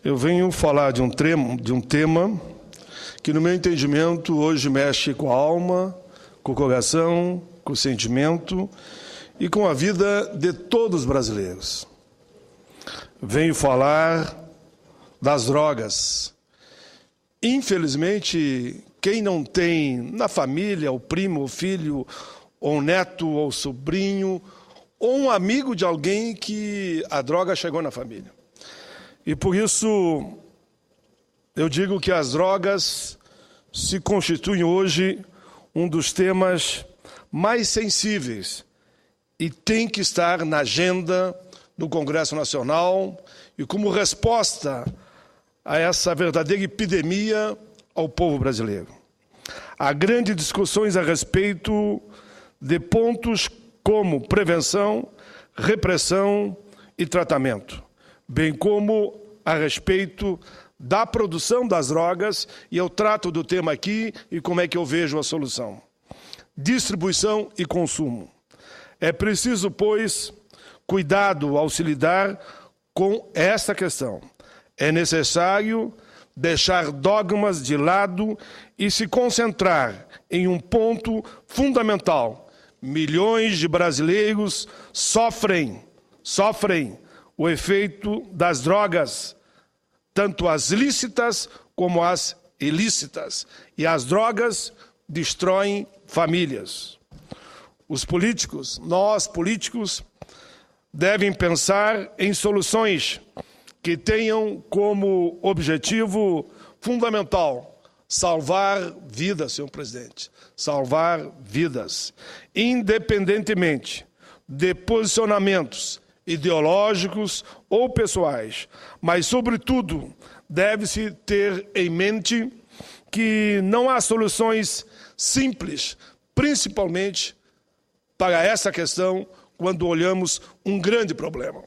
Eu venho falar de um tema que, no meu entendimento, hoje mexe com a alma, com o coração, com o sentimento e com a vida de todos os brasileiros. Venho falar das drogas. Infelizmente, quem não tem na família o primo, o filho, ou o neto, ou o sobrinho, ou um amigo de alguém que a droga chegou na família. E por isso eu digo que as drogas se constituem hoje um dos temas mais sensíveis e tem que estar na agenda do Congresso Nacional e como resposta a essa verdadeira epidemia ao povo brasileiro. Há grandes discussões a respeito de pontos como prevenção, repressão e tratamento, bem como a respeito da produção das drogas, e eu trato do tema aqui e como é que eu vejo a solução. Distribuição e consumo. É preciso, pois, cuidado ao se lidar com esta questão. É necessário deixar dogmas de lado e se concentrar em um ponto fundamental. Milhões de brasileiros sofrem o efeito das drogas, tanto as lícitas como as ilícitas. E as drogas destroem famílias. Os políticos, nós políticos, devem pensar em soluções que tenham como objetivo fundamental salvar vidas, senhor presidente, salvar vidas, independentemente de posicionamentos ideológicos ou pessoais, mas, sobretudo, deve-se ter em mente que não há soluções simples, principalmente para essa questão, quando olhamos um grande problema.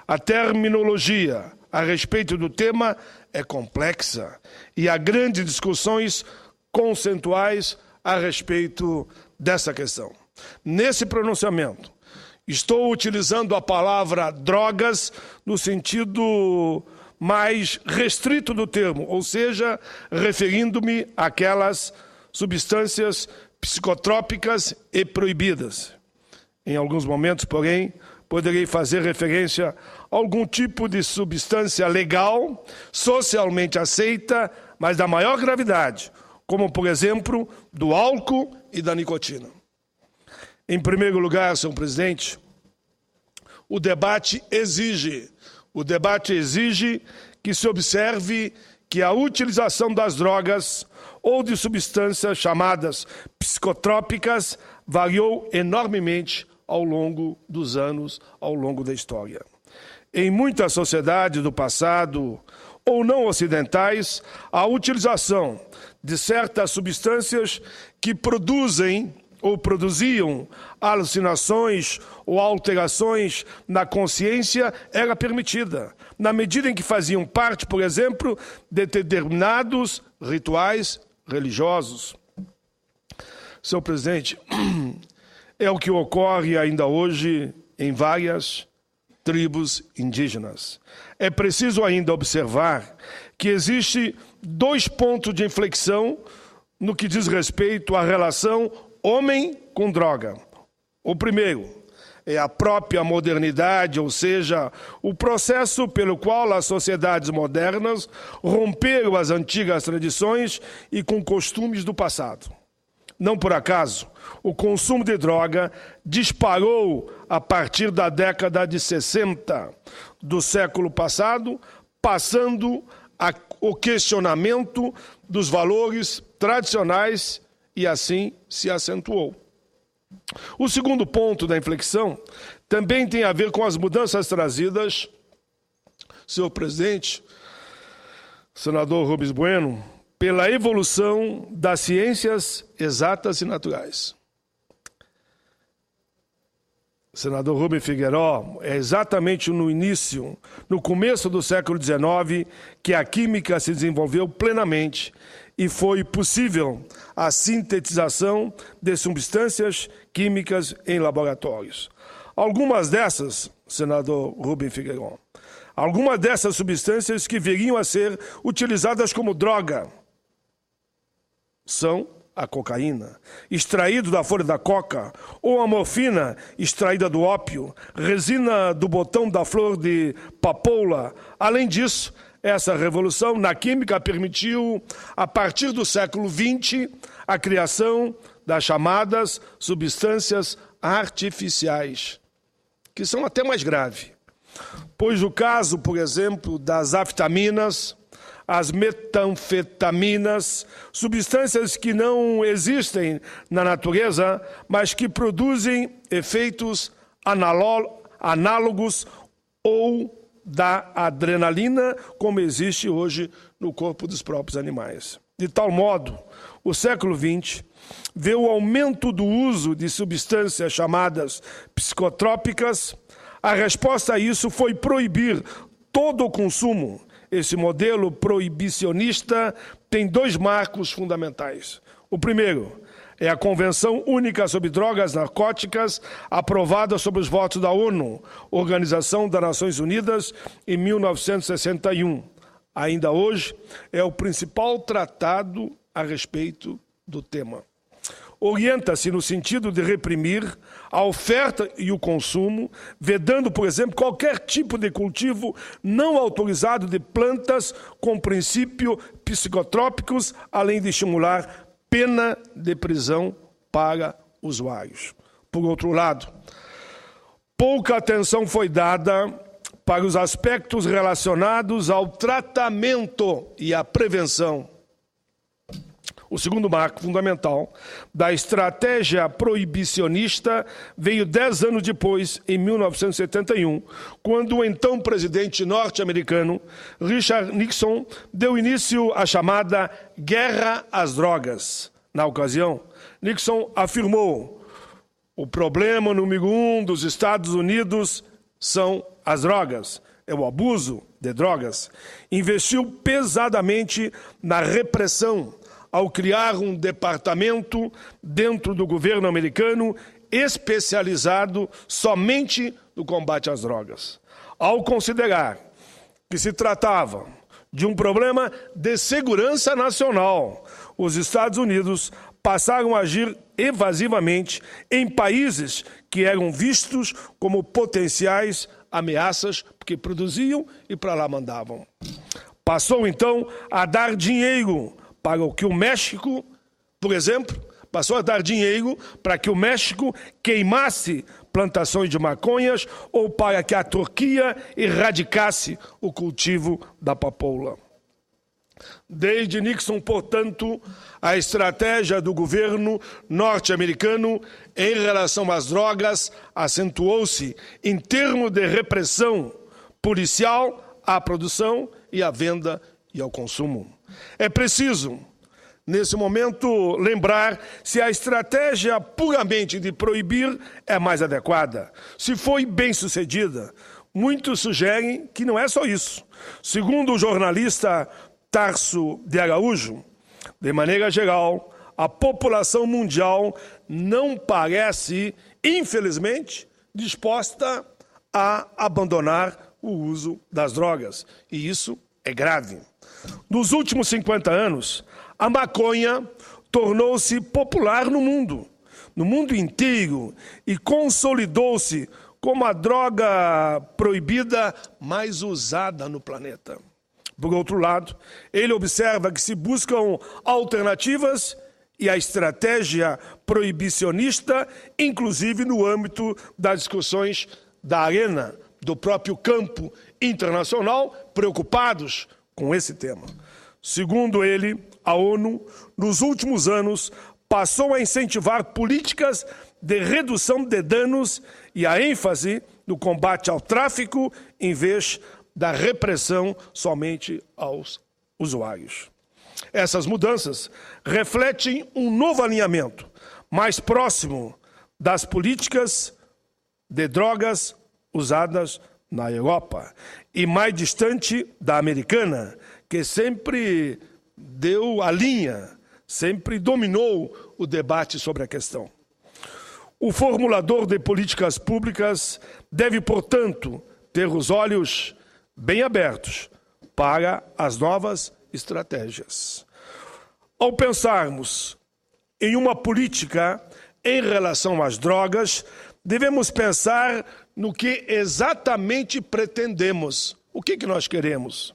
A terminologia a respeito do tema é complexa e há grandes discussões conceituais a respeito dessa questão. Nesse pronunciamento, estou utilizando a palavra drogas no sentido mais restrito do termo, ou seja, referindo-me àquelas substâncias psicotrópicas e proibidas. Em alguns momentos, porém, poderei fazer referência a algum tipo de substância legal, socialmente aceita, mas da maior gravidade, como, por exemplo, do álcool e da nicotina. Em primeiro lugar, senhor presidente, o debate exige que se observe que a utilização das drogas ou de substâncias chamadas psicotrópicas variou enormemente ao longo dos anos, ao longo da história. Em muitas sociedades do passado, ou não ocidentais, a utilização de certas substâncias que produzem ou produziam alucinações ou alterações na consciência era permitida, na medida em que faziam parte, por exemplo, de determinados rituais religiosos. Senhor presidente, é o que ocorre ainda hoje em várias tribos indígenas. É preciso ainda observar que existe dois pontos de inflexão no que diz respeito à relação homem com droga. O primeiro é a própria modernidade, ou seja, o processo pelo qual as sociedades modernas romperam as antigas tradições e com costumes do passado. Não por acaso, o consumo de droga disparou a partir da década de 60 do século passado, passando o questionamento dos valores tradicionais e assim se acentuou. O segundo ponto da inflexão também tem a ver com as mudanças trazidas, senhor presidente, senador Rubens Bueno, pela evolução das ciências exatas e naturais. Senador Rubem Figueiró, é exatamente no começo do século XIX, que a química se desenvolveu plenamente e foi possível a sintetização de substâncias químicas em laboratórios. Algumas dessas, senador Rubem Figueiró, Algumas dessas substâncias que viriam a ser utilizadas como droga são a cocaína, extraído da folha da coca, ou a morfina, extraída do ópio, resina do botão da flor de papoula. Além disso, essa revolução na química permitiu, a partir do século XX, a criação das chamadas substâncias artificiais, que são até mais graves. Pois o caso, por exemplo, das anfetaminas, as metanfetaminas, substâncias que não existem na natureza, mas que produzem efeitos análogos ou da adrenalina, como existe hoje no corpo dos próprios animais. De tal modo, o século XX vê o aumento do uso de substâncias chamadas psicotrópicas. A resposta a isso foi proibir todo o consumo. Esse modelo proibicionista tem dois marcos fundamentais. O primeiro é a Convenção Única sobre Drogas Narcóticas, aprovada sob os votos da ONU, Organização das Nações Unidas, em 1961. Ainda hoje, é o principal tratado a respeito do tema. Orienta-se no sentido de reprimir a oferta e o consumo, vedando, por exemplo, qualquer tipo de cultivo não autorizado de plantas com princípios psicotrópicos, além de estimular pena de prisão para usuários. Por outro lado, pouca atenção foi dada para os aspectos relacionados ao tratamento e à prevenção. O segundo marco fundamental da estratégia proibicionista veio 10 anos depois, em 1971, quando o então presidente norte-americano Richard Nixon deu início à chamada Guerra às Drogas. Na ocasião, Nixon afirmou: o problema número 1 dos Estados Unidos são as drogas, é o abuso de drogas. Investiu pesadamente na repressão, ao criar um departamento dentro do governo americano especializado somente no combate às drogas. Ao considerar que se tratava de um problema de segurança nacional, os Estados Unidos passaram a agir evasivamente em países que eram vistos como potenciais ameaças, porque produziam e para lá mandavam. Passou, então, a dar dinheiro para que o México, por exemplo, passou a dar dinheiro para que o México queimasse plantações de maconhas ou para que a Turquia erradicasse o cultivo da papoula. Desde Nixon, portanto, a estratégia do governo norte-americano em relação às drogas acentuou-se em termos de repressão policial à produção e à venda e ao consumo. É preciso, nesse momento, lembrar se a estratégia puramente de proibir é mais adequada, se foi bem sucedida. Muitos sugerem que não é só isso. Segundo o jornalista Tarso de Araújo, de maneira geral, a população mundial não parece, infelizmente, disposta a abandonar o uso das drogas. E isso é grave. Nos últimos 50 anos, a maconha tornou-se popular no mundo inteiro, e consolidou-se como a droga proibida mais usada no planeta. Por outro lado, ele observa que se buscam alternativas e a estratégia proibicionista, inclusive no âmbito das discussões da arena, do próprio campo internacional, preocupados com esse tema. Segundo ele, a ONU, nos últimos anos, passou a incentivar políticas de redução de danos e a ênfase no combate ao tráfico, em vez da repressão somente aos usuários. Essas mudanças refletem um novo alinhamento, mais próximo das políticas de drogas usadas na Europa e mais distante da americana, que sempre deu a linha, sempre dominou o debate sobre a questão. O formulador de políticas públicas deve, portanto, ter os olhos bem abertos para as novas estratégias. Ao pensarmos em uma política em relação às drogas, devemos pensar no que exatamente pretendemos. O que nós queremos?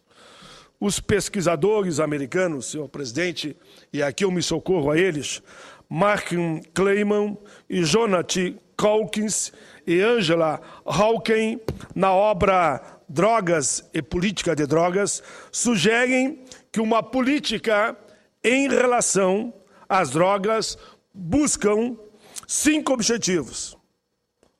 Os pesquisadores americanos, senhor presidente, e aqui eu me socorro a eles, Mark Kleiman e Jonathan Calkins e Angela Hawken, na obra Drogas e Política de Drogas, sugerem que uma política em relação às drogas buscam 5 objetivos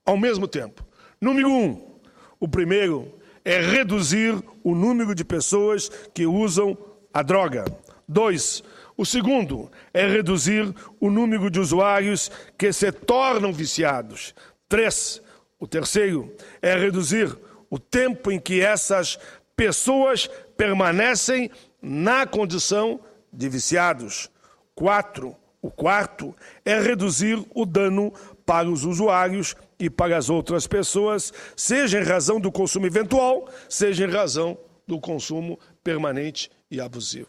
ao mesmo tempo. Número 1, o primeiro é reduzir o número de pessoas que usam a droga. 2, o segundo é reduzir o número de usuários que se tornam viciados. 3, o terceiro é reduzir o tempo em que essas pessoas permanecem na condição de viciados. 4, o quarto é reduzir o dano para os usuários e para as outras pessoas, seja em razão do consumo eventual, seja em razão do consumo permanente e abusivo.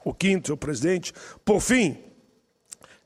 O quinto, senhor presidente, por fim,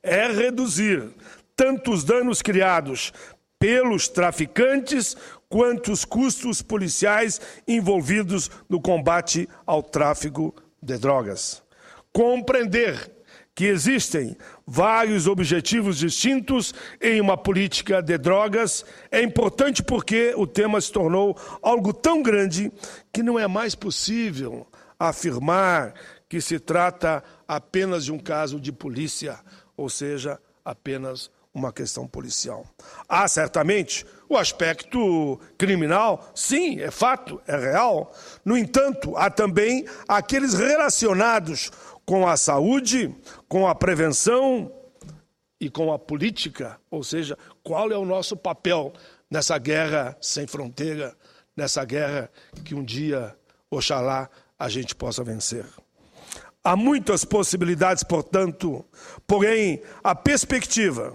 é reduzir tanto os danos criados pelos traficantes quanto os custos policiais envolvidos no combate ao tráfico de drogas. Compreender que existem vários objetivos distintos em uma política de drogas é importante porque o tema se tornou algo tão grande que não é mais possível afirmar que se trata apenas de um caso de polícia, ou seja, apenas uma questão policial. Há certamente o aspecto criminal, sim, é fato, é real. No entanto, há também aqueles relacionados com a saúde, com a prevenção e com a política, ou seja, qual é o nosso papel nessa guerra sem fronteira, nessa guerra que um dia, oxalá, a gente possa vencer. Há muitas possibilidades, portanto, porém, a perspectiva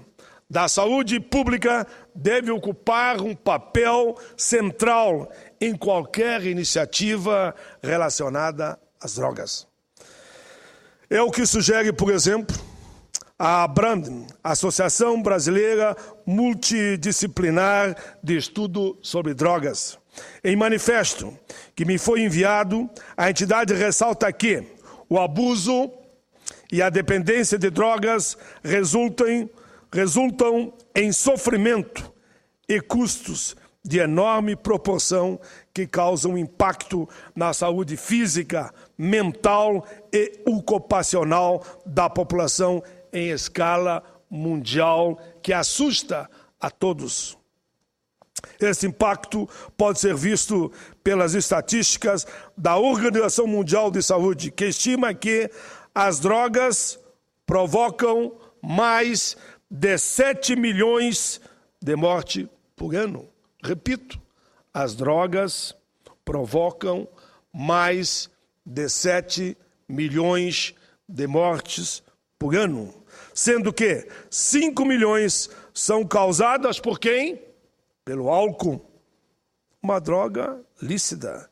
da saúde pública deve ocupar um papel central em qualquer iniciativa relacionada às drogas. É o que sugere, por exemplo, a ABRAND, Associação Brasileira Multidisciplinar de Estudo sobre Drogas. Em manifesto que me foi enviado, a entidade ressalta que o abuso e a dependência de drogas resultam em sofrimento e custos de enorme proporção que causam impacto na saúde física, mental e ocupacional da população em escala mundial, que assusta a todos. Esse impacto pode ser visto pelas estatísticas da Organização Mundial de Saúde, que estima que as drogas provocam mais de 7 milhões de mortes por ano. Repito, as drogas provocam mais de 7 milhões de mortes por ano, sendo que 5 milhões são causadas por quem? Pelo álcool, uma droga lícita.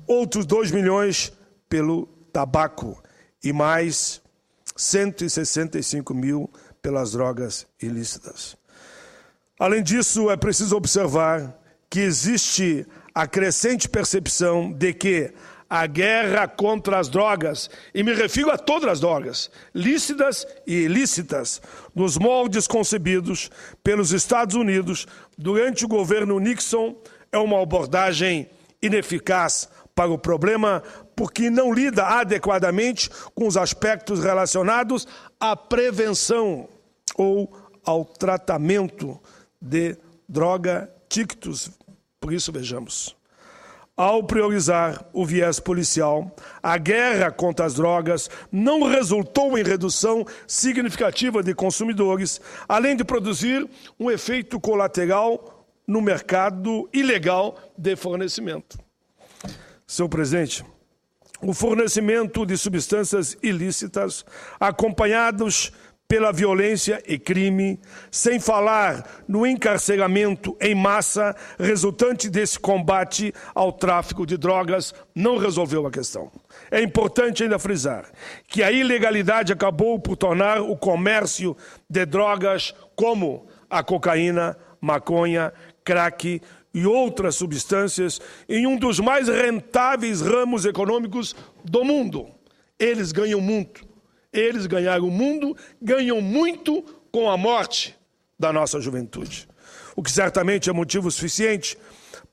Outros 2 milhões pelo tabaco e mais 165 mil pelas drogas ilícitas. Além disso, é preciso observar que existe a crescente percepção de que a guerra contra as drogas, e me refiro a todas as drogas, lícitas e ilícitas, nos moldes concebidos pelos Estados Unidos durante o governo Nixon, é uma abordagem ineficaz para o problema, porque não lida adequadamente com os aspectos relacionados à prevenção ou ao tratamento de droga-adictos. Por isso, vejamos, ao priorizar o viés policial, a guerra contra as drogas não resultou em redução significativa de consumidores, além de produzir um efeito colateral no mercado ilegal de fornecimento. Senhor presidente, o fornecimento de substâncias ilícitas, acompanhados pela violência e crime, sem falar no encarceramento em massa resultante desse combate ao tráfico de drogas, não resolveu a questão. É importante ainda frisar que a ilegalidade acabou por tornar o comércio de drogas como a cocaína, maconha, crack e outras substâncias em um dos mais rentáveis ramos econômicos do mundo. Eles ganham muito. Eles ganharam o mundo, ganham muito com a morte da nossa juventude. O que certamente é motivo suficiente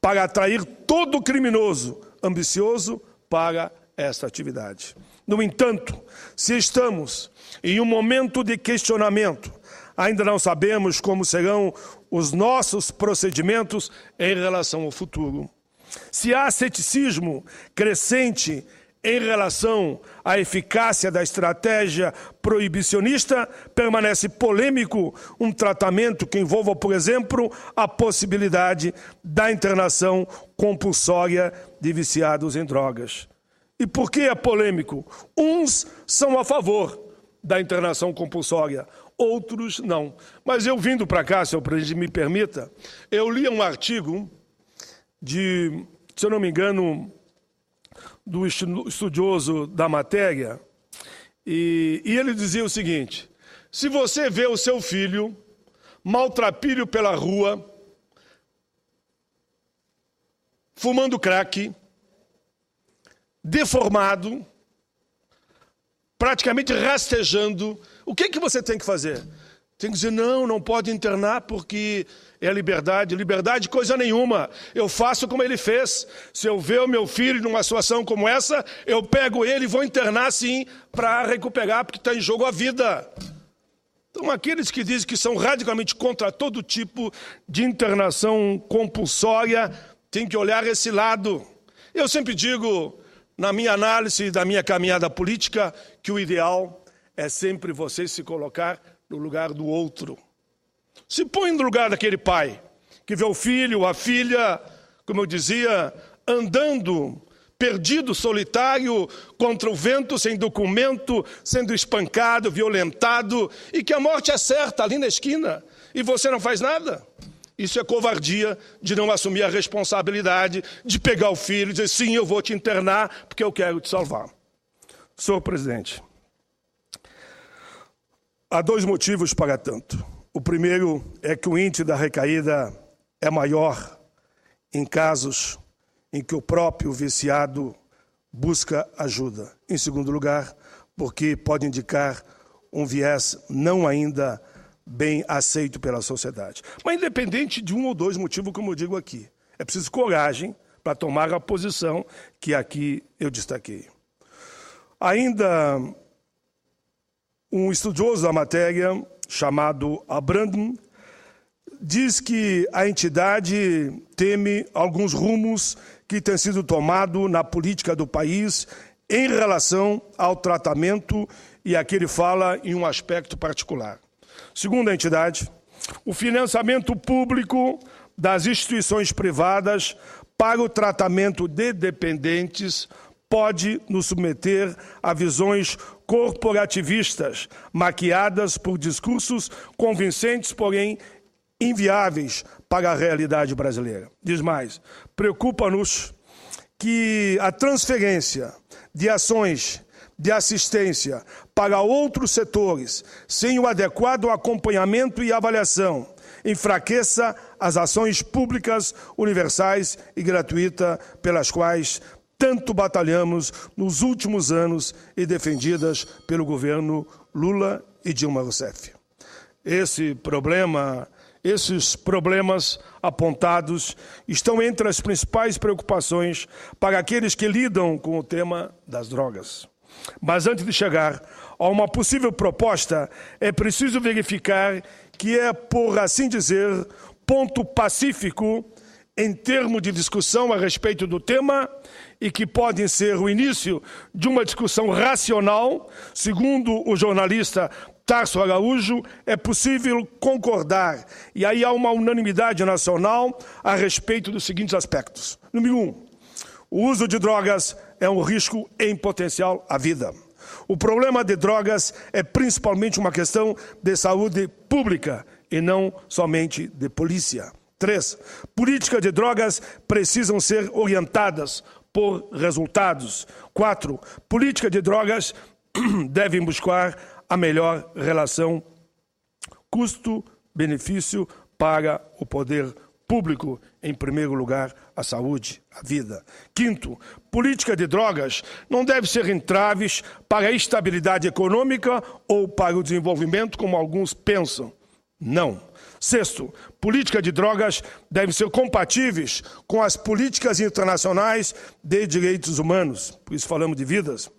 para atrair todo criminoso ambicioso para esta atividade. No entanto, se estamos em um momento de questionamento, ainda não sabemos como serão os nossos procedimentos em relação ao futuro. Se há ceticismo crescente em relação à eficácia da estratégia proibicionista, permanece polêmico um tratamento que envolva, por exemplo, a possibilidade da internação compulsória de viciados em drogas. E por que é polêmico? Uns são a favor da internação compulsória, outros não. Mas eu vindo para cá, senhor presidente, me permita, eu li um artigo de, se eu não me engano, do estudioso da matéria, e ele dizia o seguinte: se você vê o seu filho maltrapilho pela rua, fumando crack, deformado, praticamente rastejando, o que você tem que fazer? Tem que dizer, não pode internar porque é a liberdade. Liberdade, coisa nenhuma. Eu faço como ele fez. Se eu ver o meu filho numa situação como essa, eu pego ele e vou internar, sim, para recuperar, porque está em jogo a vida. Então, aqueles que dizem que são radicalmente contra todo tipo de internação compulsória, tem que olhar esse lado. Eu sempre digo, na minha análise da minha caminhada política, que o ideal é sempre você se colocar no lugar do outro. Se põe no lugar daquele pai que vê o filho, a filha, como eu dizia, andando, perdido, solitário, contra o vento, sem documento, sendo espancado, violentado, e que a morte é certa ali na esquina, e você não faz nada. Isso é covardia de não assumir a responsabilidade de pegar o filho e dizer, sim, eu vou te internar porque eu quero te salvar. Senhor presidente, há dois motivos para tanto. O primeiro é que o índice da recaída é maior em casos em que o próprio viciado busca ajuda. Em segundo lugar, porque pode indicar um viés não ainda bem aceito pela sociedade. Mas independente de um ou dois motivos, como eu digo aqui, é preciso coragem para tomar a posição que aqui eu destaquei. Ainda um estudioso da matéria, chamado Abrandon, diz que a entidade teme alguns rumos que têm sido tomados na política do país em relação ao tratamento, e aqui ele fala em um aspecto particular. Segundo a entidade, o financiamento público das instituições privadas para o tratamento de dependentes pode nos submeter a visões corporativistas, maquiadas por discursos convincentes, porém inviáveis para a realidade brasileira. Diz mais, preocupa-nos que a transferência de ações de assistência para outros setores, sem o adequado acompanhamento e avaliação, enfraqueça as ações públicas, universais e gratuitas pelas quais tanto batalhamos nos últimos anos e defendidas pelo governo Lula e Dilma Rousseff. Esses problemas apontados estão entre as principais preocupações para aqueles que lidam com o tema das drogas. Mas antes de chegar a uma possível proposta, é preciso verificar que é, por assim dizer, ponto pacífico em termos de discussão a respeito do tema e que podem ser o início de uma discussão racional. Segundo o jornalista Tarso Araújo, é possível concordar, e aí há uma unanimidade nacional a respeito dos seguintes aspectos. Número 1, o uso de drogas é um risco em potencial à vida. O problema de drogas é principalmente uma questão de saúde pública e não somente de polícia. 3. Políticas de drogas precisam ser orientadas por resultados. 4. Políticas de drogas devem buscar a melhor relação custo-benefício para o poder público, em primeiro lugar, a saúde, a vida. 5. Política de drogas não deve ser entraves para a estabilidade econômica ou para o desenvolvimento, como alguns pensam. Não. 6. Política de drogas devem ser compatíveis com as políticas internacionais de direitos humanos. Por isso falamos de vidas.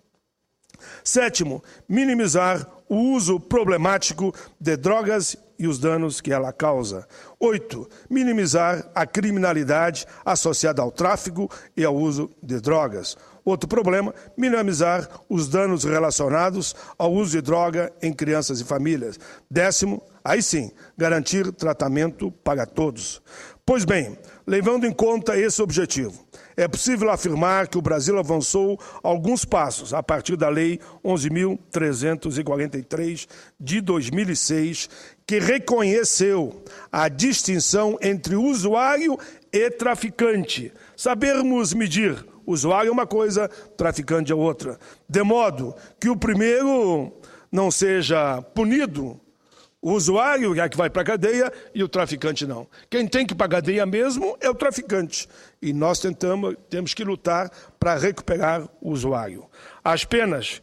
7. Minimizar o uso problemático de drogas e os danos que ela causa. 8. Minimizar a criminalidade associada ao tráfico e ao uso de drogas. Outro problema, minimizar os danos relacionados ao uso de droga em crianças e famílias. 10º, aí sim, garantir tratamento para todos. Pois bem, levando em conta esse objetivo, é possível afirmar que o Brasil avançou alguns passos a partir da Lei 11.343 de 2006, que reconheceu a distinção entre usuário e traficante. Sabermos medir. Usuário é uma coisa, traficante é outra. De modo que o primeiro não seja punido, o usuário é que vai para a cadeia e o traficante não. Quem tem que ir para a cadeia mesmo é o traficante. E nós temos que lutar para recuperar o usuário. As penas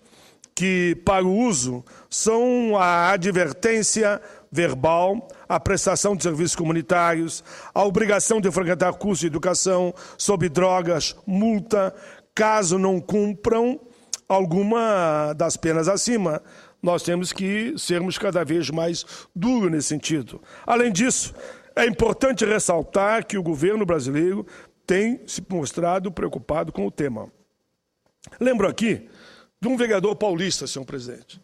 que para o uso são a advertência verbal, a prestação de serviços comunitários, a obrigação de frequentar curso de educação sobre drogas, multa, caso não cumpram alguma das penas acima. Nós temos que sermos cada vez mais duros nesse sentido. Além disso, é importante ressaltar que o governo brasileiro tem se mostrado preocupado com o tema. Lembro aqui de um vereador paulista, senhor presidente,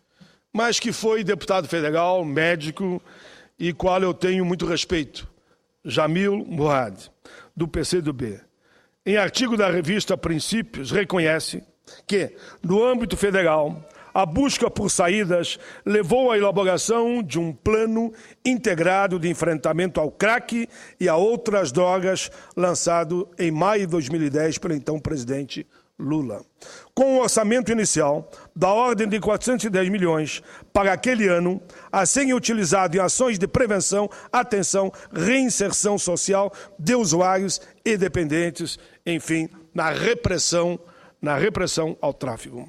mas que foi deputado federal, médico, e qual eu tenho muito respeito, Jamil Murad, do PCdoB. Em artigo da revista Princípios, reconhece que, no âmbito federal, a busca por saídas levou à elaboração de um plano integrado de enfrentamento ao crack e a outras drogas, lançado em maio de 2010 pelo então presidente Lula. Com um orçamento inicial da ordem de 410 milhões para aquele ano, a serem utilizado em ações de prevenção, atenção, reinserção social de usuários e dependentes, enfim, na repressão ao tráfico.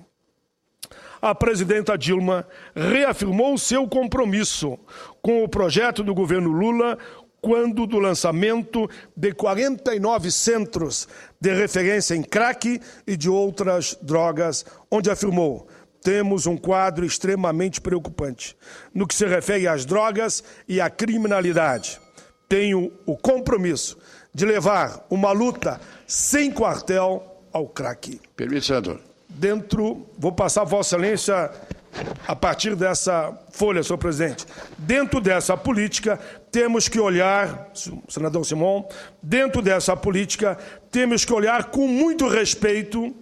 A presidenta Dilma reafirmou seu compromisso com o projeto do governo Lula quando do lançamento de 49 centros de referência em crack e de outras drogas, onde afirmou: temos um quadro extremamente preocupante no que se refere às drogas e à criminalidade. Tenho o compromisso de levar uma luta sem quartel ao crack. Permite, senador. Vou passar a Vossa Excelência a partir dessa folha, senhor presidente. Dentro dessa política, temos que olhar, senador Simão, dentro dessa política, temos que olhar com muito respeito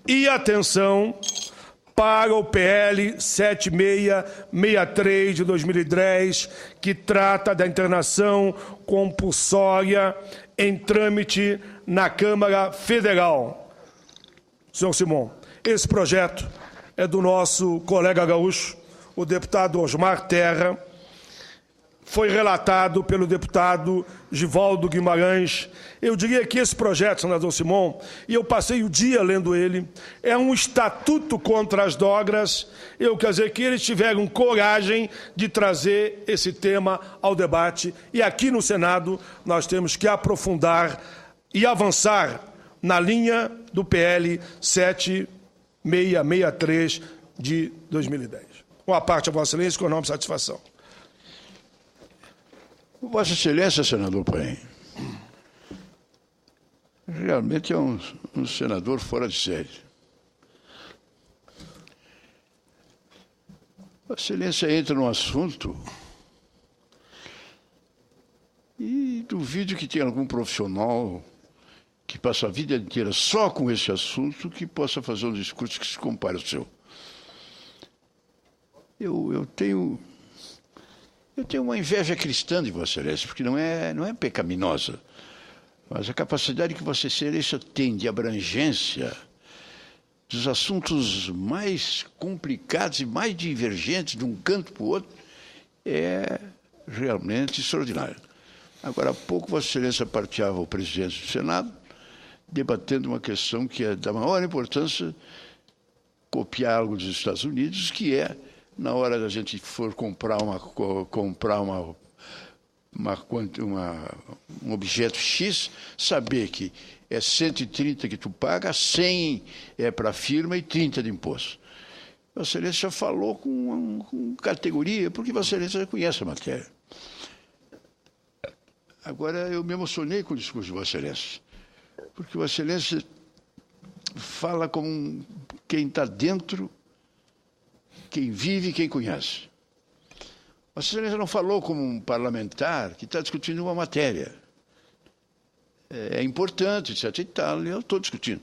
e atenção para o PL 7663 de 2010, que trata da internação compulsória em trâmite na Câmara Federal. Senhor Simão, esse projeto é do nosso colega gaúcho, o deputado Osmar Terra, foi relatado pelo deputado Givaldo Guimarães. Eu diria que esse projeto, senador Simão, e eu passei o dia lendo ele, é um estatuto contra as drogas. Quer dizer que eles tiveram coragem de trazer esse tema ao debate. E aqui no Senado nós temos que aprofundar e avançar na linha do PL 7663 de 2010. Uma parte a Vossa Excelência, com enorme satisfação. Vossa Excelência, senador Paim, realmente é um senador fora de série. Vossa Excelência entra num assunto e duvido que tenha algum profissional que passa a vida inteira só com esse assunto que possa fazer um discurso que se compare ao seu. eu tenho uma inveja cristã de Vossa Excelência, porque não é pecaminosa, mas a capacidade que Vossa Excelência tem de abrangência dos assuntos mais complicados e mais divergentes de um canto para o outro é realmente extraordinário. Agora há pouco Vossa Excelência partilhava o presidente do Senado, debatendo uma questão que é da maior importância, copiar algo dos Estados Unidos, que é, na hora da gente for comprar um objeto X, saber que é 130 que tu paga, 100 é para a firma e 30 de imposto. Vossa Excelência falou com categoria, porque Vossa Excelência já conhece a matéria. Agora, eu me emocionei com o discurso de Vossa Excelência, porque Vossa Excelência fala como quem está dentro, quem vive e quem conhece. Vossa Excelência não falou como um parlamentar que está discutindo uma matéria. É importante, etc. e tal, eu estou discutindo.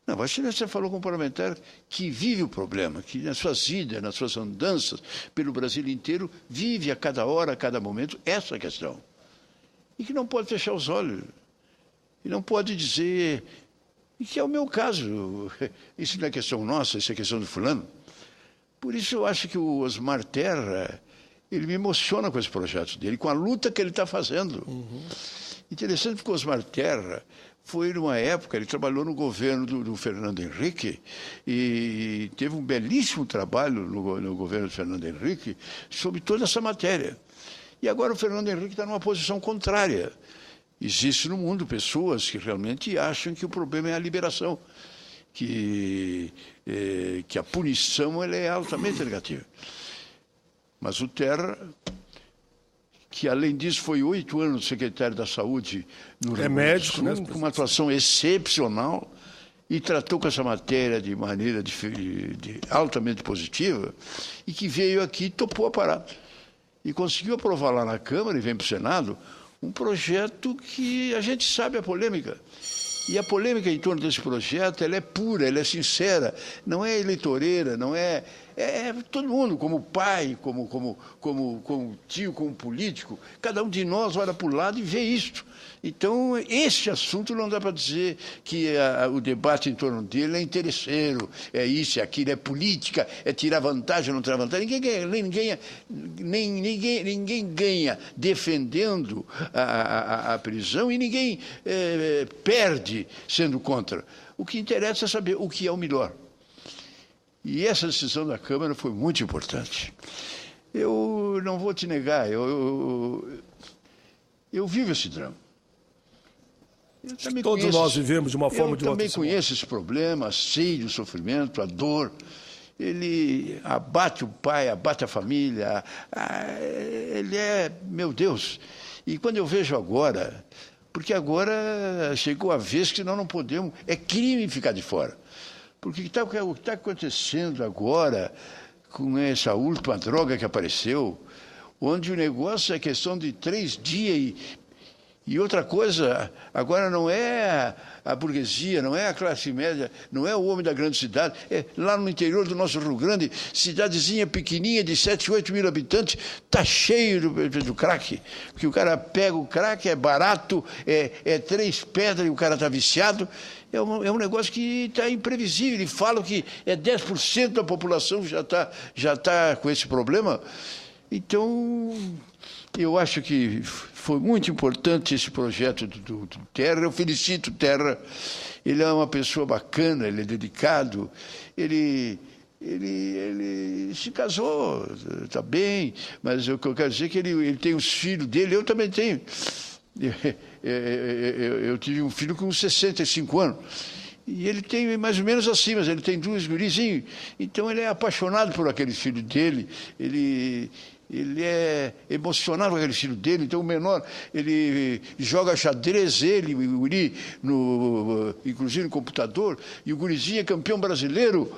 Não, Vossa Excelência falou com um parlamentar que vive o problema, que nas suas idas, nas suas andanças pelo Brasil inteiro, vive a cada hora, a cada momento, essa questão. E que não pode fechar os olhos. E não pode dizer... E que é o meu caso. Isso não é questão nossa, isso é questão do fulano. Por isso eu acho que o Osmar Terra, ele me emociona com esse projeto dele, com a luta que ele está fazendo. Interessante porque o Osmar Terra foi numa época, ele trabalhou no governo do Fernando Henrique e teve um belíssimo trabalho no governo do Fernando Henrique sobre toda essa matéria. E agora o Fernando Henrique está numa posição contrária. Existe no mundo pessoas que realmente acham que o problema é a liberação, que a punição ela é altamente negativa. Mas o Terra, que além disso foi 8 anos secretário da Saúde no Rio Grande do Sul, com uma atuação excepcional, e tratou com essa matéria de maneira altamente positiva, e que veio aqui e topou a parada. E conseguiu aprovar lá na Câmara e vem para o Senado um projeto que a gente sabe a polêmica. E a polêmica em torno desse projeto, ela é pura, ela é sincera, não é eleitoreira, não é... É todo mundo, como pai, como tio, como político, cada um de nós olha para o lado e vê isto. Então, esse assunto não dá para dizer que o debate em torno dele é interesseiro, é isso, é aquilo, é política, é tirar vantagem, não tirar vantagem. Ninguém ganha defendendo a prisão e ninguém perde sendo contra. O que interessa é saber o que é o melhor. E essa decisão da Câmara foi muito importante. Eu não vou te negar, eu vivo esse drama. Todos nós vivemos de uma forma ou de outra. Eu também conheço esse problema, sei do sofrimento, a dor. Ele abate o pai, abate a família. Ele é, meu Deus. E quando eu vejo agora, porque agora chegou a vez que nós não podemos, é crime ficar de fora. Porque o que está acontecendo agora com essa última droga que apareceu, onde o negócio é questão de 3 dias e outra coisa, agora não é a burguesia, não é a classe média, não é o homem da grande cidade, é lá no interior do nosso Rio Grande, cidadezinha pequenininha de 7, 8 mil habitantes, está cheio do crack, porque o cara pega o crack, é barato, é 3 pedras e o cara está viciado. É um negócio que está imprevisível. Eles falam que é 10% da população que já tá com esse problema. Então, eu acho que foi muito importante esse projeto do Terra. Eu felicito o Terra. Ele é uma pessoa bacana, ele é dedicado, ele se casou, está bem, mas o que eu quero dizer é que ele tem os filhos dele, eu também tenho. Eu tive um filho com 65 anos. E ele tem mais ou menos assim, mas ele tem 2 gurizinhos. Então ele é apaixonado por aquele filho dele. Ele é emocionado com aquele filho dele. Então o menor, ele joga xadrez, o guri, inclusive no computador, e o gurizinho é campeão brasileiro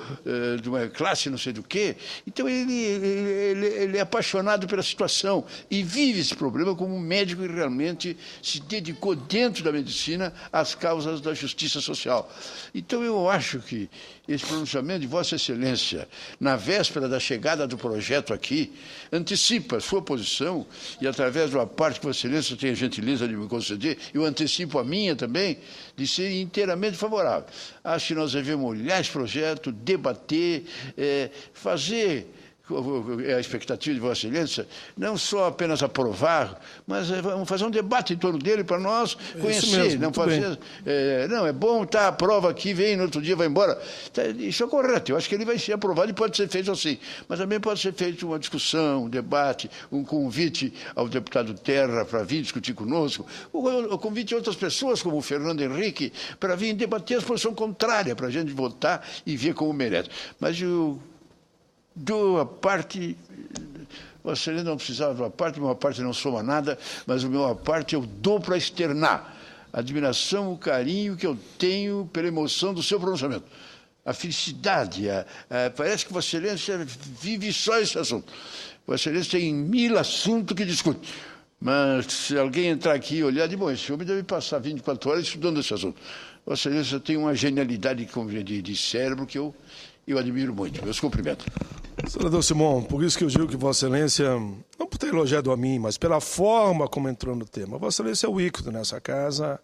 de uma classe não sei do quê. Então ele é apaixonado pela situação e vive esse problema como um médico que realmente se dedicou dentro da medicina às causas da justiça social. Então eu acho que esse pronunciamento de Vossa Excelência, na véspera da chegada do projeto aqui, antecipa a sua posição e, através da parte que Vossa Excelência tem a gentileza de me conceder, eu antecipo a minha também, de ser inteiramente favorável. Acho que nós devemos olhar esse projeto, debater, fazer a expectativa de Vossa Excelência, não só apenas aprovar, mas vamos fazer um debate em torno dele para nós conhecer, mesmo, não fazer... não, é bom, tá, aprova aqui, vem, no outro dia vai embora. Isso é correto, eu acho que ele vai ser aprovado e pode ser feito assim. Mas também pode ser feito uma discussão, um debate, um convite ao deputado Terra para vir discutir conosco, o convite de outras pessoas, como o Fernando Henrique, para vir debater a posição contrária, para a gente votar e ver como merece. Mas dou a parte, Vossa Excelência não precisava de uma parte não soma nada, mas a minha parte eu dou para externar a admiração, o carinho que eu tenho pela emoção do seu pronunciamento. A felicidade, parece que Vossa Excelência vive só esse assunto. Vossa Excelência tem 1000 assuntos que discute. Mas se alguém entrar aqui e olhar, bom, esse homem deve passar 24 horas estudando esse assunto. Vossa Excelência tem uma genialidade de cérebro que eu admiro muito. Meus cumprimentos. Senador Simão, por isso que eu digo que Vossa Excelência, não por ter elogiado a mim, mas pela forma como entrou no tema. Vossa Excelência é o ícone nessa casa.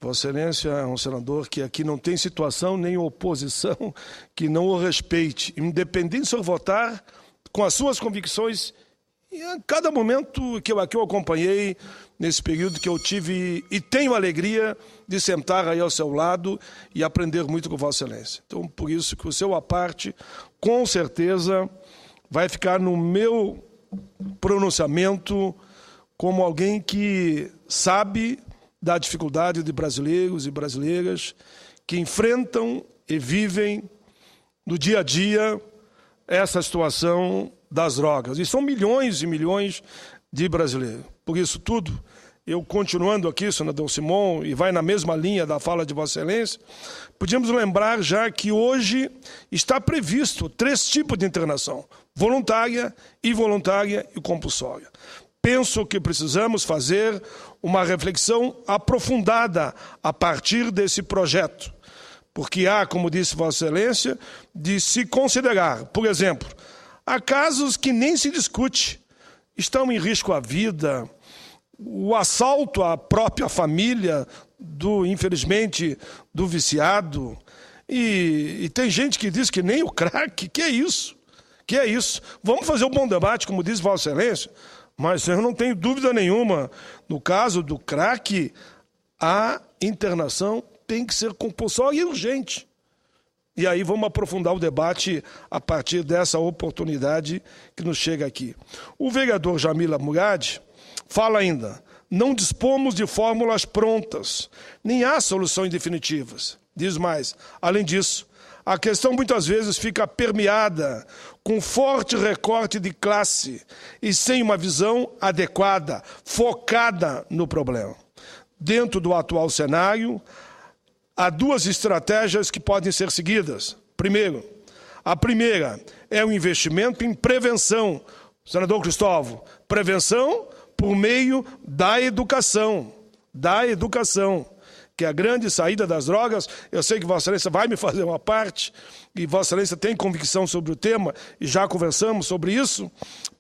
Vossa Excelência é um senador que aqui não tem situação nem oposição que não o respeite, independente de senhor votar com as suas convicções. E a cada momento que eu aqui acompanhei, nesse período que eu tive e tenho a alegria de sentar aí ao seu lado e aprender muito com Vossa Excelência. Então, por isso que o seu aparte, com certeza, vai ficar no meu pronunciamento como alguém que sabe da dificuldade de brasileiros e brasileiras que enfrentam e vivem no dia a dia essa situação das drogas. E são milhões e milhões de brasileiros. Por isso tudo, eu continuando aqui, senador Simão, e vai na mesma linha da fala de Vossa Excelência, podíamos lembrar já que hoje está previsto 3 tipos de internação: voluntária, involuntária e compulsória. Penso que precisamos fazer uma reflexão aprofundada a partir desse projeto, porque há, como disse Vossa Excelência, de se considerar, por exemplo, há casos que nem se discute, estão em risco a vida, o assalto à própria família, infelizmente, do viciado. E tem gente que diz que nem o crack, que é isso? Que é isso? Vamos fazer um bom debate, como diz Vossa Excelência, mas eu não tenho dúvida nenhuma, no caso do crack, a internação tem que ser compulsória e urgente. E aí vamos aprofundar o debate a partir dessa oportunidade que nos chega aqui. O vereador Jamila Murad fala ainda: não dispomos de fórmulas prontas, nem há soluções definitivas. Diz mais: além disso, a questão muitas vezes fica permeada com forte recorte de classe e sem uma visão adequada, focada no problema. Dentro do atual cenário, há 2 estratégias que podem ser seguidas. A primeira é o investimento em prevenção. Senador Cristóvão, prevenção por meio da educação, que é a grande saída das drogas. Eu sei que Vossa Excelência vai me fazer uma parte, e Vossa Excelência tem convicção sobre o tema, e já conversamos sobre isso.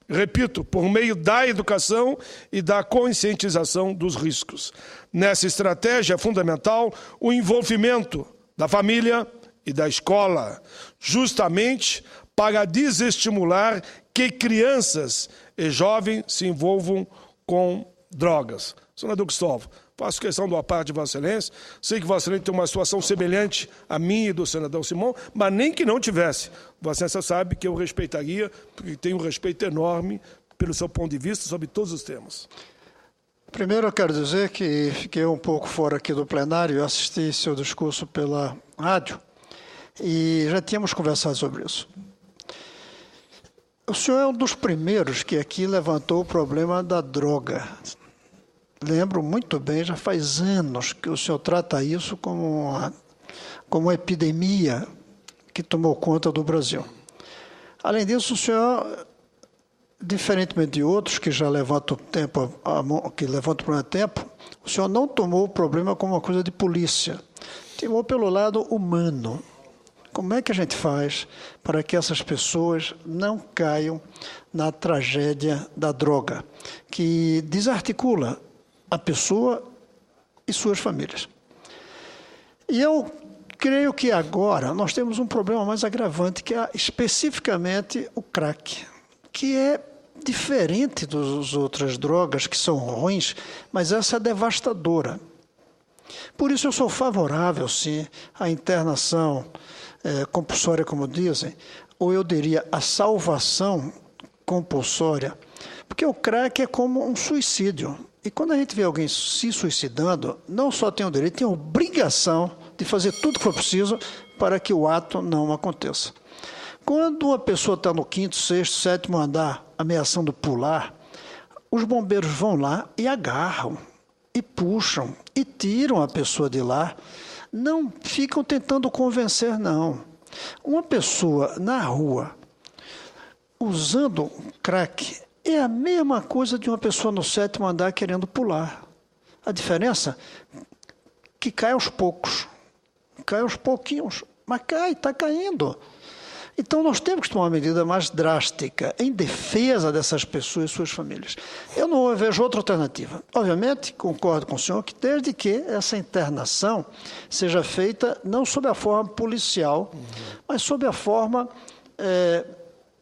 Repito, por meio da educação e da conscientização dos riscos. Nessa estratégia é fundamental o envolvimento da família e da escola, justamente para desestimular que crianças e jovens se envolvam com drogas. Senador Cristóvão, faço questão do aparte de Vossa Excelência. Sei que Vossa Excelência tem uma situação semelhante à minha e do senador Simão, mas nem que não tivesse. Vossa Excelência sabe que eu respeitaria, porque tenho um respeito enorme pelo seu ponto de vista sobre todos os temas. Primeiro, eu quero dizer que fiquei um pouco fora aqui do plenário, eu assisti seu discurso pela rádio e já tínhamos conversado sobre isso. O senhor é um dos primeiros que aqui levantou o problema da droga. Lembro muito bem, já faz anos que o senhor trata isso como uma epidemia que tomou conta do Brasil. Além disso, o senhor, diferentemente de outros que já levantam o problema a tempo, o senhor não tomou o problema como uma coisa de polícia. Tomou pelo lado humano. Como é que a gente faz para que essas pessoas não caiam na tragédia da droga, que desarticula a pessoa e suas famílias? E eu creio que agora nós temos um problema mais agravante, que é especificamente o crack, que é diferente das outras drogas que são ruins, mas essa é devastadora. Por isso eu sou favorável, sim, à internação compulsória, como dizem, ou eu diria a salvação compulsória, porque o crack é como um suicídio. E quando a gente vê alguém se suicidando, não só tem o direito, tem a obrigação de fazer tudo que for preciso para que o ato não aconteça. Quando uma pessoa está no 5º, 6º, 7º andar, ameaçando pular, os bombeiros vão lá e agarram, e puxam, e tiram a pessoa de lá. Não ficam tentando convencer, não. Uma pessoa na rua, usando crack, é a mesma coisa de uma pessoa no 7º andar querendo pular. A diferença é que cai aos poucos, cai aos pouquinhos, mas cai, está caindo. Então, nós temos que tomar uma medida mais drástica em defesa dessas pessoas e suas famílias. Eu não vejo outra alternativa. Obviamente, concordo com o senhor que desde que essa internação seja feita não sob a forma policial, mas sob a forma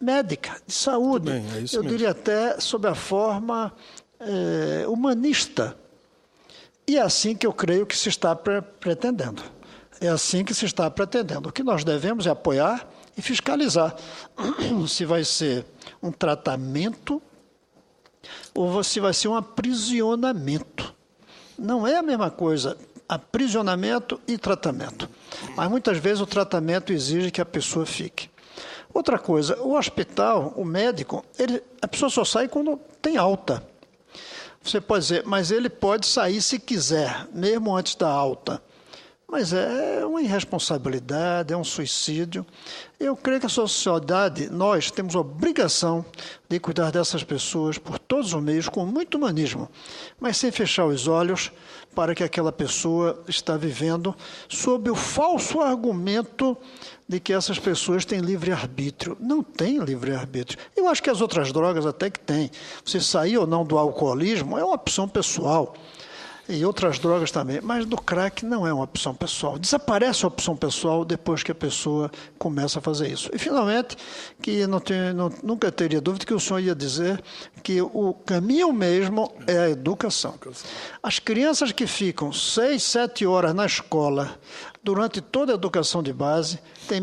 médica, de saúde. Bem, é isso eu mesmo. diria até sob a forma humanista. E é assim que eu creio que se está pretendendo. É assim que se está pretendendo. O que nós devemos é apoiar e fiscalizar se vai ser um tratamento ou se vai ser um aprisionamento. Não é a mesma coisa, aprisionamento e tratamento. Mas muitas vezes o tratamento exige que a pessoa fique. Outra coisa, o hospital, o médico, a pessoa só sai quando tem alta. Você pode dizer, mas ele pode sair se quiser, mesmo antes da alta. Mas é uma irresponsabilidade, é um suicídio. Eu creio que a sociedade, nós temos a obrigação de cuidar dessas pessoas por todos os meios, com muito humanismo, mas sem fechar os olhos para que aquela pessoa está vivendo sob o falso argumento de que essas pessoas têm livre-arbítrio. Não tem livre-arbítrio. Eu acho que as outras drogas até que têm. Você sair ou não do alcoolismo é uma opção pessoal. E outras drogas também, mas do crack não é uma opção pessoal. Desaparece a opção pessoal depois que a pessoa começa a fazer isso. E, finalmente, que nunca teria dúvida que o senhor ia dizer que o caminho mesmo é a educação. As crianças que ficam 6, 7 horas na escola durante toda a educação de base têm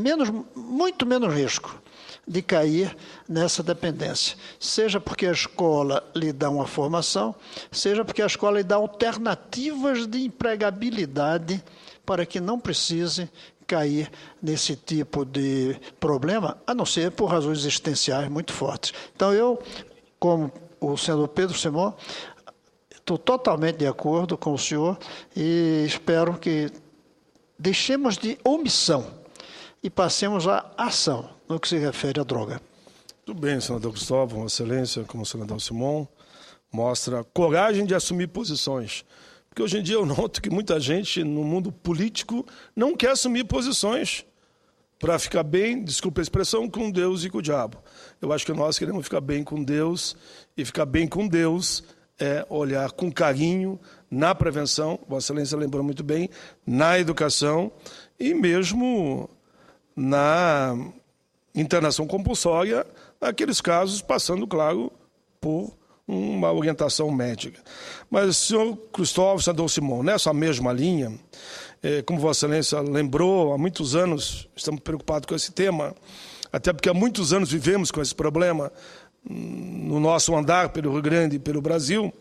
muito menos risco de cair nessa dependência, seja porque a escola lhe dá uma formação, seja porque a escola lhe dá alternativas de empregabilidade para que não precise cair nesse tipo de problema, a não ser por razões existenciais muito fortes. Então, eu, como o senador Pedro Simão, estou totalmente de acordo com o senhor e espero que deixemos de omissão e passemos à ação no que se refere à droga. Tudo bem, senador Cristóvão, excelência, como o senador Simão, mostra coragem de assumir posições. Porque hoje em dia eu noto que muita gente no mundo político não quer assumir posições para ficar bem, desculpa a expressão, com Deus e com o diabo. Eu acho que nós queremos ficar bem com Deus, e ficar bem com Deus é olhar com carinho na prevenção, Vossa Excelência lembrou muito bem, na educação e mesmo na internação compulsória, naqueles casos passando, claro, por uma orientação médica. Mas, senhor Cristóvão, senador Simão, nessa mesma linha, como Vossa Excelência lembrou, há muitos anos estamos preocupados com esse tema, até porque há muitos anos vivemos com esse problema no nosso andar pelo Rio Grande e pelo Brasil.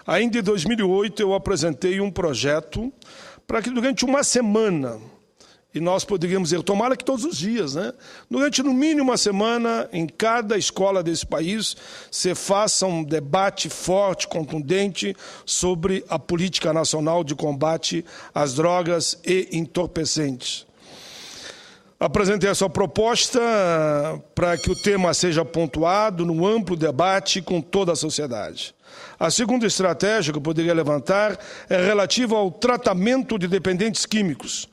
Ainda em 2008 eu apresentei um projeto para que durante uma semana, e nós poderíamos dizer, tomara que todos os dias, né? Durante no mínimo uma semana, em cada escola desse país, se faça um debate forte, contundente, sobre a política nacional de combate às drogas e entorpecentes. Apresentei essa proposta para que o tema seja pontuado num amplo debate com toda a sociedade. A segunda estratégia que eu poderia levantar é relativa ao tratamento de dependentes químicos,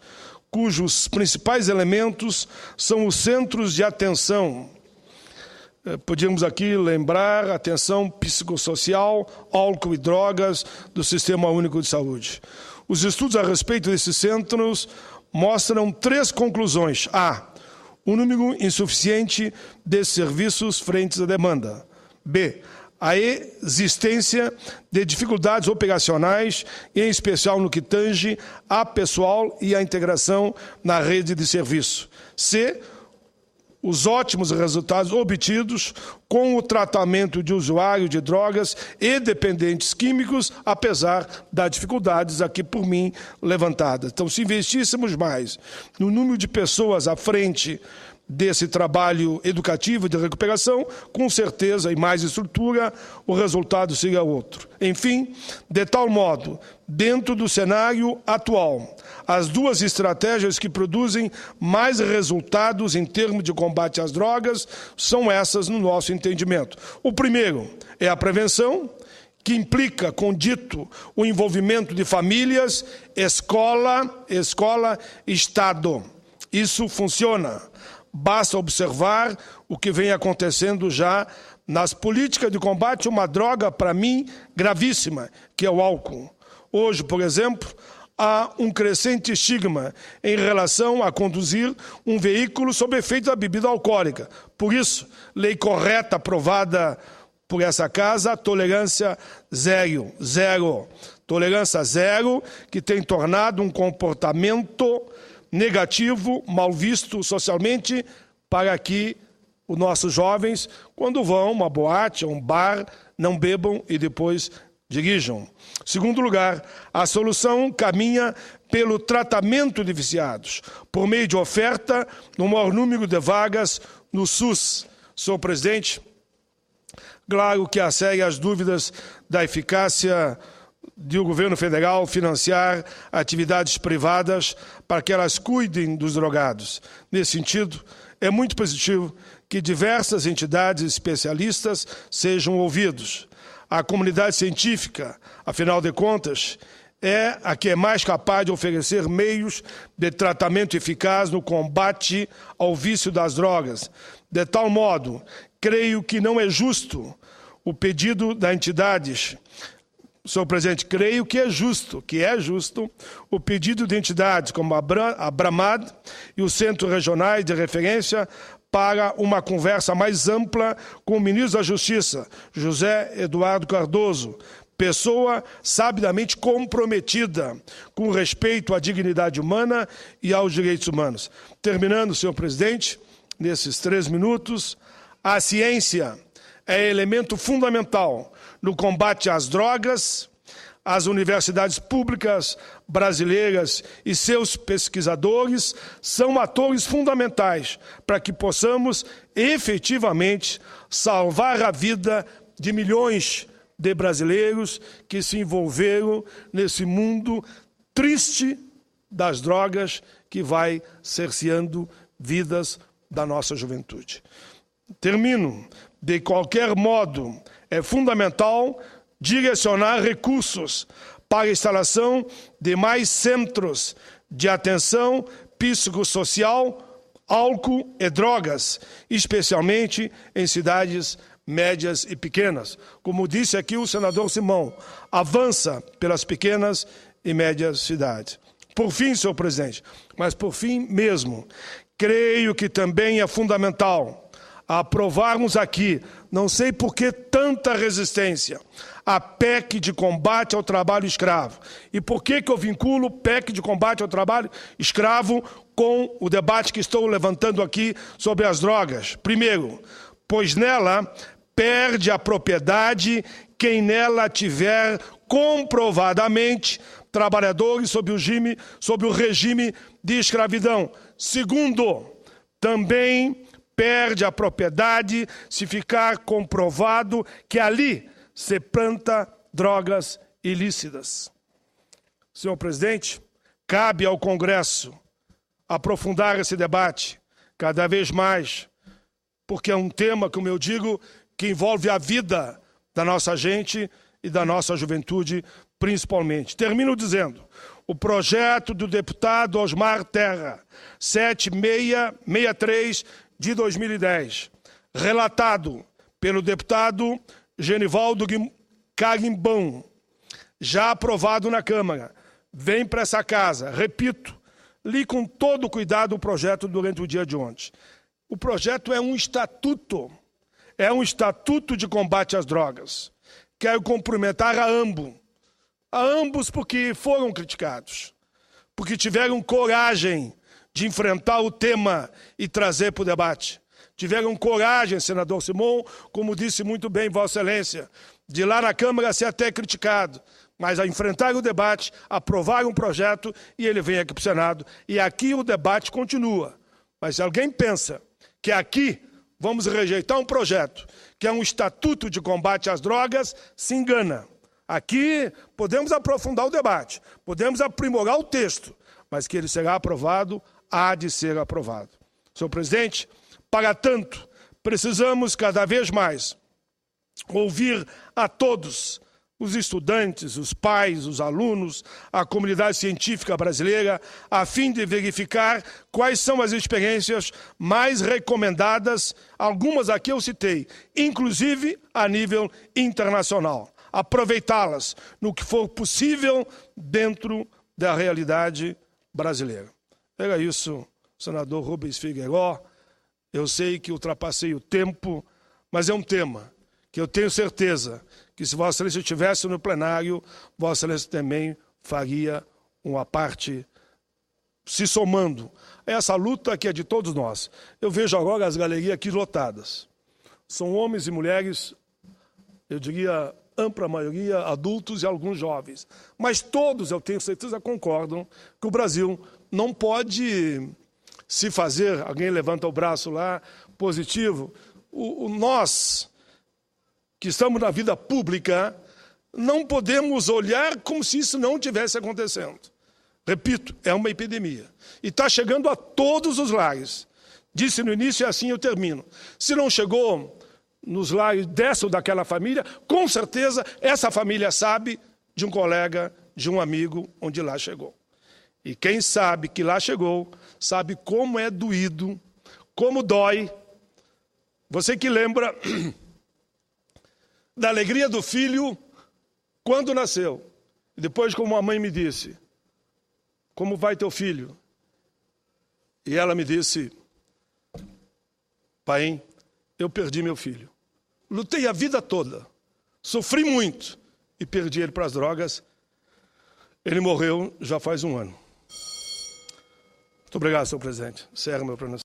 cujos principais elementos são os centros de atenção. Podíamos aqui lembrar a atenção psicossocial, álcool e drogas do Sistema Único de Saúde. Os estudos a respeito desses centros mostram 3 conclusões. A. O número insuficiente de serviços frente à demanda. B. A existência de dificuldades operacionais, em especial no que tange a pessoal e a integração na rede de serviço. C. Os ótimos resultados obtidos com o tratamento de usuário de drogas e dependentes químicos, apesar das dificuldades aqui por mim levantadas. Então, se investíssemos mais no número de pessoas à frente desse trabalho educativo de recuperação, com certeza, e mais estrutura, o resultado seria outro. Enfim, de tal modo, dentro do cenário atual, as 2 estratégias que produzem mais resultados em termos de combate às drogas são essas no nosso entendimento. O primeiro é a prevenção, que implica, com dito, o envolvimento de famílias, escola, Estado. Isso funciona. Basta observar o que vem acontecendo já nas políticas de combate a uma droga, para mim, gravíssima, que é o álcool. Hoje, por exemplo, há um crescente estigma em relação a conduzir um veículo sob efeito da bebida alcoólica. Por isso, lei correta aprovada por essa casa, tolerância zero. Tolerância zero, que tem tornado um comportamento negativo, mal visto socialmente, para que os nossos jovens, quando vão a uma boate, a um bar, não bebam e depois dirijam. Segundo lugar, a solução caminha pelo tratamento de viciados, por meio de oferta no maior número de vagas no SUS. Senhor presidente, claro que há sérias dúvidas da eficácia do governo federal financiar atividades privadas para que elas cuidem dos drogados. Nesse sentido, é muito positivo que diversas entidades especialistas sejam ouvidos. A comunidade científica, afinal de contas, é a que é mais capaz de oferecer meios de tratamento eficaz no combate ao vício das drogas. De tal modo, creio que não é justo o pedido das entidades. Senhor presidente, creio que é justo o pedido de entidades como a Bramad e os centros regionais de referência para uma conversa mais ampla com o ministro da Justiça, José Eduardo Cardoso, pessoa sabidamente comprometida com respeito à dignidade humana e aos direitos humanos. Terminando, senhor presidente, nesses 3 minutos, a ciência é elemento fundamental no combate às drogas. As universidades públicas brasileiras e seus pesquisadores são atores fundamentais para que possamos efetivamente salvar a vida de milhões de brasileiros que se envolveram nesse mundo triste das drogas que vai cerceando vidas da nossa juventude. Termino. De qualquer modo, é fundamental direcionar recursos para a instalação de mais centros de atenção psicossocial, álcool e drogas, especialmente em cidades médias e pequenas. Como disse aqui o senador Simão, avança pelas pequenas e médias cidades. Por fim, senhor presidente, mas por fim mesmo, creio que também é fundamental aprovarmos aqui, não sei por que tanta resistência, a PEC de combate ao trabalho escravo. E por que eu vinculo PEC de combate ao trabalho escravo com o debate que estou levantando aqui sobre as drogas? Primeiro, pois nela perde a propriedade quem nela tiver comprovadamente trabalhadores sob o regime de escravidão. Segundo, também perde a propriedade se ficar comprovado que ali se planta drogas ilícitas. Senhor presidente, cabe ao Congresso aprofundar esse debate cada vez mais, porque é um tema, como eu digo, que envolve a vida da nossa gente e da nossa juventude, principalmente. Termino dizendo, o projeto do deputado Osmar Terra, 7663 de 2010, relatado pelo deputado Genivaldo Carimbão, já aprovado na Câmara, vem para essa casa. Repito, li com todo cuidado o projeto durante o dia de ontem. O projeto é um estatuto de combate às drogas. Quero cumprimentar a ambos porque foram criticados, porque tiveram coragem de enfrentar o tema e trazer para o debate. Tiveram coragem, senador Simon, como disse muito bem Vossa Excelência, de lá na Câmara ser até criticado, mas a enfrentar o debate, aprovar um projeto e ele vem aqui para o Senado. E aqui o debate continua. Mas se alguém pensa que aqui vamos rejeitar um projeto que é um estatuto de combate às drogas, se engana. Aqui podemos aprofundar o debate, podemos aprimorar o texto, mas que ele será aprovado, há de ser aprovado. Senhor presidente, para tanto, precisamos cada vez mais ouvir a todos, os estudantes, os pais, os alunos, a comunidade científica brasileira, a fim de verificar quais são as experiências mais recomendadas, algumas aqui eu citei, inclusive a nível internacional. Aproveitá-las no que for possível dentro da realidade brasileira. Era isso, senador Rubens Figueiró. Eu sei que ultrapassei o tempo, mas é um tema que eu tenho certeza que se Vossa Excelência estivesse no plenário, Vossa Excelência também faria uma parte se somando a essa luta que é de todos nós. Eu vejo agora as galerias aqui lotadas. São homens e mulheres, eu diria, ampla maioria, adultos e alguns jovens. Mas todos, eu tenho certeza, concordam que o Brasil não pode se fazer, alguém levanta o braço lá, positivo, nós que estamos na vida pública, não podemos olhar como se isso não estivesse acontecendo. Repito, é uma epidemia. E está chegando a todos os lares. Disse no início e assim eu termino. Se não chegou nos lares dessa ou daquela família, com certeza essa família sabe de um colega, de um amigo, onde lá chegou. E quem sabe que lá chegou, sabe como é doído, como dói. Você que lembra da alegria do filho quando nasceu. E depois, como a mãe me disse, como vai teu filho? E ela me disse, pai, eu perdi meu filho. Lutei a vida toda, sofri muito e perdi ele para as drogas. Ele morreu já faz um ano. Muito obrigado, senhor presidente. Encerro meu pronunciamento.